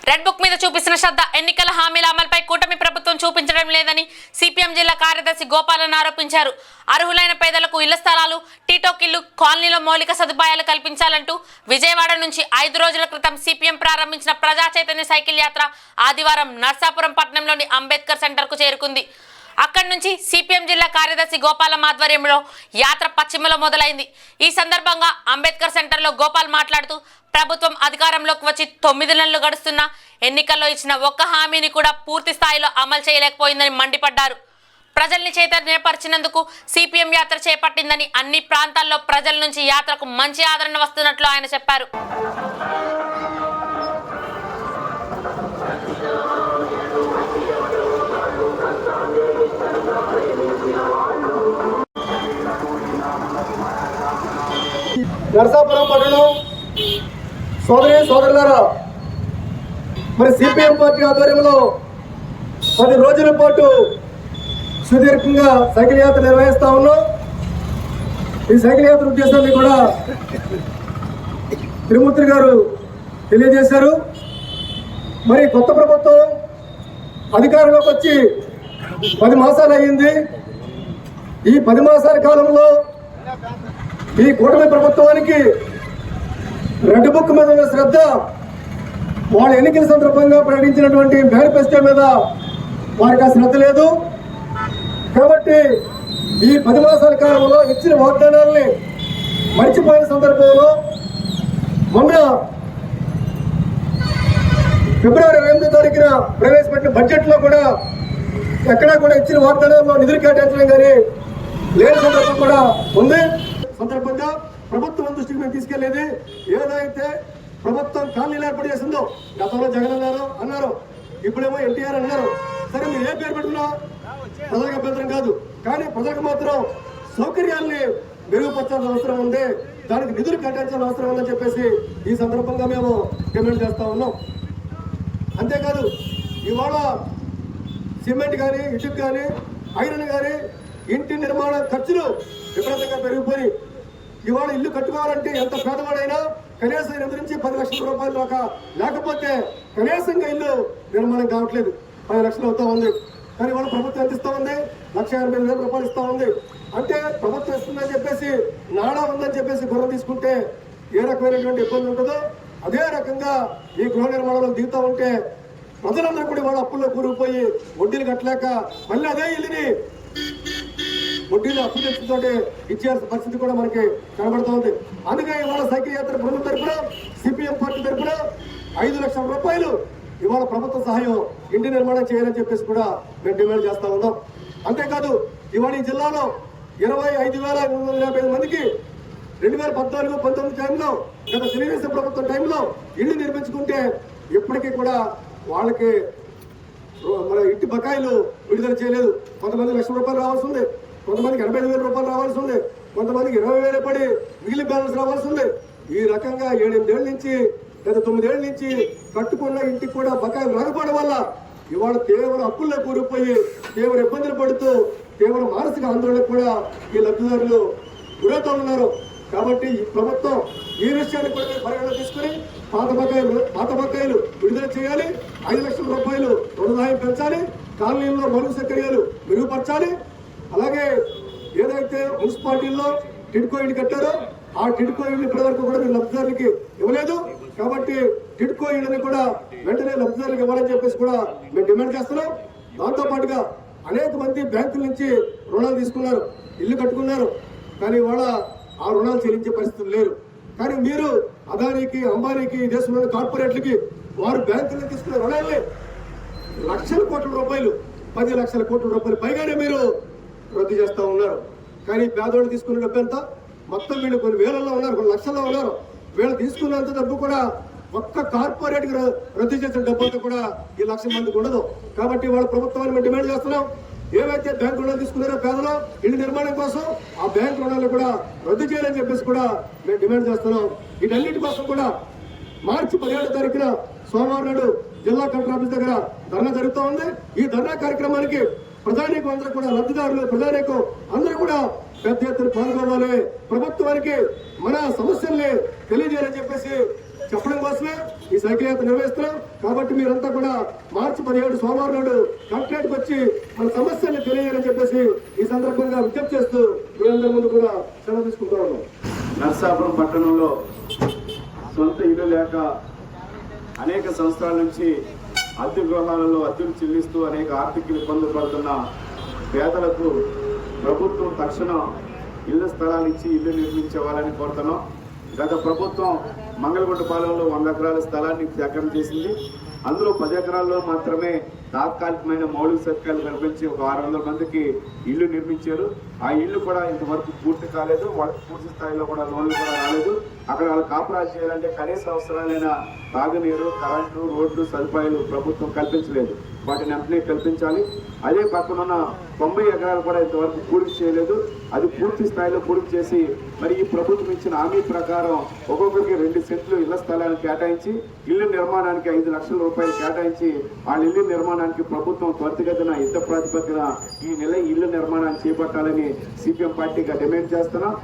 Red book మీద చూపిస్తున్న శ్రద్ధ ఎన్నికల హామీల అమలుపై కూటమి ప్రభుత్వం చూపించడం లేదని సిపిఎం జిల్లా కార్యదర్శి గోపాలన్ ఆరోపించారు. అర్హులైన పేదలకు ఇళ్ల స్థలాలు, టీటోకిల్లు, కాలనీలో మౌలిక సదుపాయాలు కల్పించాలంటూ విజయవాడ నుంచి 5 రోజుల క్రితం సిపిఎం ప్రారంభించిన ప్రజా చైతన్య సైకిల్ యాత్ర ఆదివారం నర్సాపురం పట్టణంలోని అంబేద్కర్ సెంటర్కు చేరుకుంది. అక్కడి నుంచి సిపిఎం జిల్లా కార్యదర్శి గోపాలం ఆధ్వర్యంలో యాత్ర పశ్చిమలో మొదలైంది. ఈ సందర్భంగా అంబేద్కర్ సెంటర్లో గోపాల్ మాట్లాడుతూ ప్రభుత్వం అధికారంలోకి వచ్చి 9 నెలలు గడుస్తున్నా ఎన్నికల్లో ఇచ్చిన ఒక్క హామీని కూడా పూర్తి స్థాయిలో అమలు చేయలేకపోయిందని మండిపడ్డారు. ప్రజల్ని చైతన్యపరిచినందుకు సిపిఎం యాత్ర చేపట్టిందని, అన్ని ప్రాంతాల్లో ప్రజల నుంచి యాత్రకు మంచి ఆదరణ వస్తున్నట్లు ఆయన చెప్పారు. నరసాపురం పట్టణం సోదరులారా, మరి సిపిఎం పార్టీ ఆధ్వర్యంలో 10 రోజుల పాటు సుదీర్ఘంగా సైకిల్ యాత్ర నిర్వహిస్తా ఉన్నాం. ఈ సైకిల్ యాత్ర ఉద్దేశాన్ని కూడా తిరుమూర్తి గారు తెలియజేశారు. మరి కొత్త ప్రభుత్వం అధికారంలోకి వచ్చి 10 మాసాలు అయ్యింది. ఈ 10 మాసాల కాలంలో ఈ కూటమి ప్రభుత్వానికి రెడ్ బుక్ మీద ఉన్న శ్రద్ధ, వాళ్ళ ఎన్నికల సందర్భంగా ప్రకటించినటువంటి మేనిఫెస్టో మీద వారికి ఆ శ్రద్ధ లేదు. కాబట్టి ఈ 10 మాసాల కాలంలో ఇచ్చిన వాగ్దానాలని మర్చిపోయిన సందర్భంలో మొన్న ఫిబ్రవరి 8వ తారీఖున ప్రవేశపెట్టిన బడ్జెట్లో కూడా ఎక్కడా కూడా ఇచ్చిన వాగ్దానాల్లో నిధులు కేటాయించడం కానీ లేని సందర్భం కూడా ఉంది. సందర్భంగా ప్రభుత్వం దృష్టికి మేము తీసుకెళ్లేది, ఏదైతే ప్రభుత్వం కాలనీలు ఏర్పాటు చేసిందో, గతంలో జగన్ అన్నారు, ఇప్పుడేమో ఎన్టీఆర్ అన్నారు. సరే, మీరు ఏ పేరు పెట్టినా ప్రజలకు అభ్యంతరం కాదు, కానీ ప్రజలకు మాత్రం సౌకర్యాల్ని మెరుగుపరచాల్సిన అవసరం ఉంది, దానికి నిధులు కేటాయించాల్సిన అవసరం ఉందని చెప్పేసి ఈ సందర్భంగా మేము డిమాండ్ చేస్తా ఉన్నాం. అంతేకాదు, ఇవాళ సిమెంట్ కానీ, ఇటుక కానీ, ఐరన్ కానీ, ఇంటి నిర్మాణ ఖర్చులు విపరీతంగా పెరిగిపోయి ఇవాళ ఇల్లు కట్టుకోవాలంటే ఎంత పేదవాడైనా కనీసం 8 నుంచి 10 లక్షల రూపాయలు దాకా లేకపోతే కనీసంగా ఇల్లు నిర్మాణం కావట్లేదు. 10 లక్షలు అవుతా ఉంది. కానీ ఇవాళ ప్రభుత్వం ఎంత ఇస్తా ఉంది? 1,85,000 రూపాయలు ఇస్తా ఉంది. అంటే ప్రభుత్వం ఇస్తుందని చెప్పేసి, నాడా ఉందని చెప్పేసి గుర్రం తీసుకుంటే ఏ రకమైనటువంటి ఇబ్బంది ఉంటుందో అదే రకంగా ఈ గృహ నిర్మాణంలో దిగుతూ ఉంటే ప్రజలందరూ కూడా ఇవాళ అప్పుల్లో కూరుకుపోయి వడ్డీలు కట్టలేక మళ్ళీ అదే ఇల్లుని వడ్డీలు అప్పు తెచ్చుతో ఇచ్చేయాల్సిన పరిస్థితి కూడా మనకి కనబడుతూ ఉంది. అందుకే ఇవాళ సైకిల్ యాత్ర ప్రభుత్వం తరఫున, సిపిఎం పార్టీ తరఫున 5 లక్షల రూపాయలు ఇవాళ ప్రభుత్వ సహాయం ఇంటి నిర్మాణం చేయాలని చెప్పేసి కూడా మేము డిమాండ్ చేస్తా ఉన్నాం. అంతేకాదు, ఇవాళ ఈ జిల్లాలో 25,855 మందికి 2014-19 టైంలో, గత తెలుగుదేశం ప్రభుత్వం టైంలో ఇల్లు నిర్మించుకుంటే ఇప్పటికీ కూడా వాళ్ళకి మన ఇంటి బకాయిలు విడుదల చేయలేదు. కొంతమంది 1 లక్షల రూపాయలు రావాల్సి ఉంది, కొంతమందికి 85,000 రూపాయలు రావాల్సి ఉంది, కొంతమందికి 20,000 పడి మిగిలిన బ్యాలెన్స్ రావాల్సి ఉంది. ఈ రకంగా 7-8 ఏళ్ళ నుంచి లేదా 9 ఏళ్ళ నుంచి కట్టుకున్న ఇంటికి కూడా బకాయిలు రాకపోవడం వల్ల ఇవాళ తీవ్ర అప్పుల్లో కూరుకుపోయి తీవ్ర ఇబ్బందులు పడుతూ తీవ్ర మానసిక ఆందోళనకు కూడా ఈ లబ్ధిదారులు గురవుతూ ఉన్నారు. కాబట్టి ఈ ప్రభుత్వం ఈ విషయాన్ని కూడా పరిగణన తీసుకుని పాత బకాయిలు విడుదల చేయాలి, 5 లక్షల రూపాయలు రుణదాయం పెంచాలి, కాలనీల్లో మరుగు సౌకర్యాలు మెరుగుపరచాలి. అలాగే ఏదైతే మున్సిపాలిటీల్లో టిడ్కో ఇల్లు కట్టారో ఆ టిడ్కో ఇల్లు ఇప్పటివరకు కూడా మీరు లబ్ధిదారులకి ఇవ్వలేదు. కాబట్టి టిడ్కో ఇళ్ళని కూడా వెంటనే లబ్ధిదారులకు ఇవ్వాలని చెప్పేసి కూడా మేము డిమాండ్ చేస్తున్నాం. దాంతోపాటుగా అనేక మంది బ్యాంకుల నుంచి రుణాలు తీసుకున్నారు, ఇల్లు కట్టుకున్నారు, కానీ ఇవాళ ఆ రుణాలు చెల్లించే పరిస్థితులు లేరు. కానీ మీరు అదానికి, అంబానీకి, దేశంలోని కార్పొరేట్లకి వారు బ్యాంకుల్లో తీసుకున్న రుణాలని లక్షల కోట్ల రూపాయలు, 10 లక్షల కోట్ల రూపాయలు పైగానే మీరు రద్దు చేస్తూ ఉన్నారు. కానీ పేదవాళ్ళు తీసుకున్న డబ్బు ఎంత? మొత్తం వీళ్ళు కొన్ని వేలల్లో ఉన్నారు, కొన్ని లక్షల్లో ఉన్నారు. వీళ్ళు తీసుకున్నంత డబ్బు కూడా ఒక్క కార్పొరేట్ రద్దు చేసిన డబ్బు అంతా కూడా ఈ 1,00,000 మందికి ఉండదు. కాబట్టి వాళ్ళ ప్రభుత్వాన్ని మేము డిమాండ్ చేస్తున్నాం, ఏవైతే బ్యాంకు రుణాలు తీసుకున్నారో పేదలు ఇల్లు నిర్మాణం కోసం ఆ బ్యాంకు రుణాలు కూడా రద్దు చేయాలని చెప్పేసి కూడా మేము డిమాండ్ చేస్తున్నాం. వీటన్నిటి కోసం కూడా మార్చి 17వ తారీఖున సోమవారం నాడు జిల్లా కలెక్టర్ ఆఫీస్ దగ్గర ధర్నా జరుగుతూ ఉంది. ఈ ధర్నా కార్యక్రమానికి ప్రజానీకం అందరూ కూడా, లబ్ధిదారులు ప్రజానీకం అందరూ కూడా పెద్ద ఎత్తున పాల్గొనాలి. ప్రభుత్వానికి మన సమస్యల్ని తెలియజేయాలని చెప్పేసి చెప్పడం కోసమే ఈ సైకిల్ యాత్ర నిర్వహిస్తున్నాం. కాబట్టి మీరంతా కూడా మార్చి 17 సోమవారం నాడు కలెక్టరేట్కి వచ్చి మన సమస్యల్ని తెలియజేయాలని చెప్పేసి ఈ సందర్భంగా విజ్ఞప్తి చేస్తూ మీ అందరి ముందు కూడా సెలవు తీసుకుంటా ఉన్నాం. నర్సాపురం పట్టణంలో సొంత ఇల్లు లేక అనేక సంవత్సరాల నుంచి అద్దె గృహాలలో అద్దెలు చెల్లిస్తూ అనేక ఆర్థిక ఇబ్బందులు పడుతున్న పేదలకు ప్రభుత్వం తక్షణం ఇళ్ల స్థలాలు ఇచ్చి ఇల్లు నిర్మించేవాలని కోరుతున్నాం. గత ప్రభుత్వం మంగళగుంటపాలెంలో 100 ఎకరాల స్థలాన్ని సేకరణ చేసింది. అందులో 10 ఎకరాల్లో మాత్రమే తాత్కాలికమైన మౌలిక సదుపాయాలు కల్పించి ఒక 600 మందికి ఇల్లు నిర్మించారు. ఆ ఇల్లు కూడా ఇంతవరకు పూర్తి కాలేదు. వాళ్ళకి పూర్తి స్థాయిలో కూడా లోన్లు కూడా రాలేదు. అక్కడ వాళ్ళు కాపురాలు చేయాలంటే కనీస అవసరాలైన తాగునీరు, కరెంటు, రోడ్లు సదుపాయాలు ప్రభుత్వం కల్పించలేదు. వాటిని వెంటనే కల్పించాలి. అదే పక్కనున్న 90 ఎకరాలు కూడా ఇంతవరకు పూర్తి చేయలేదు. అది పూర్తి స్థాయిలో పూర్తి చేసి మరి ఈ ప్రభుత్వం ఇచ్చిన హామీ ప్రకారం ఒక్కొక్కరికి 2 సెంట్లు ఇళ్ల స్థలాన్ని కేటాయించి ఇల్లు నిర్మాణానికి 5 లక్షల రూపాయలు కేటాయించి వాళ్ళ ఇల్లు నిర్మాణానికి ప్రభుత్వం త్వరితగతిన యుద్ధ ప్రాతిపదికన ఈ నెల ఇల్లు నిర్మాణాన్ని చేపట్టాలని సిపిఎం పార్టీగా డిమాండ్ చేస్తున్నాం.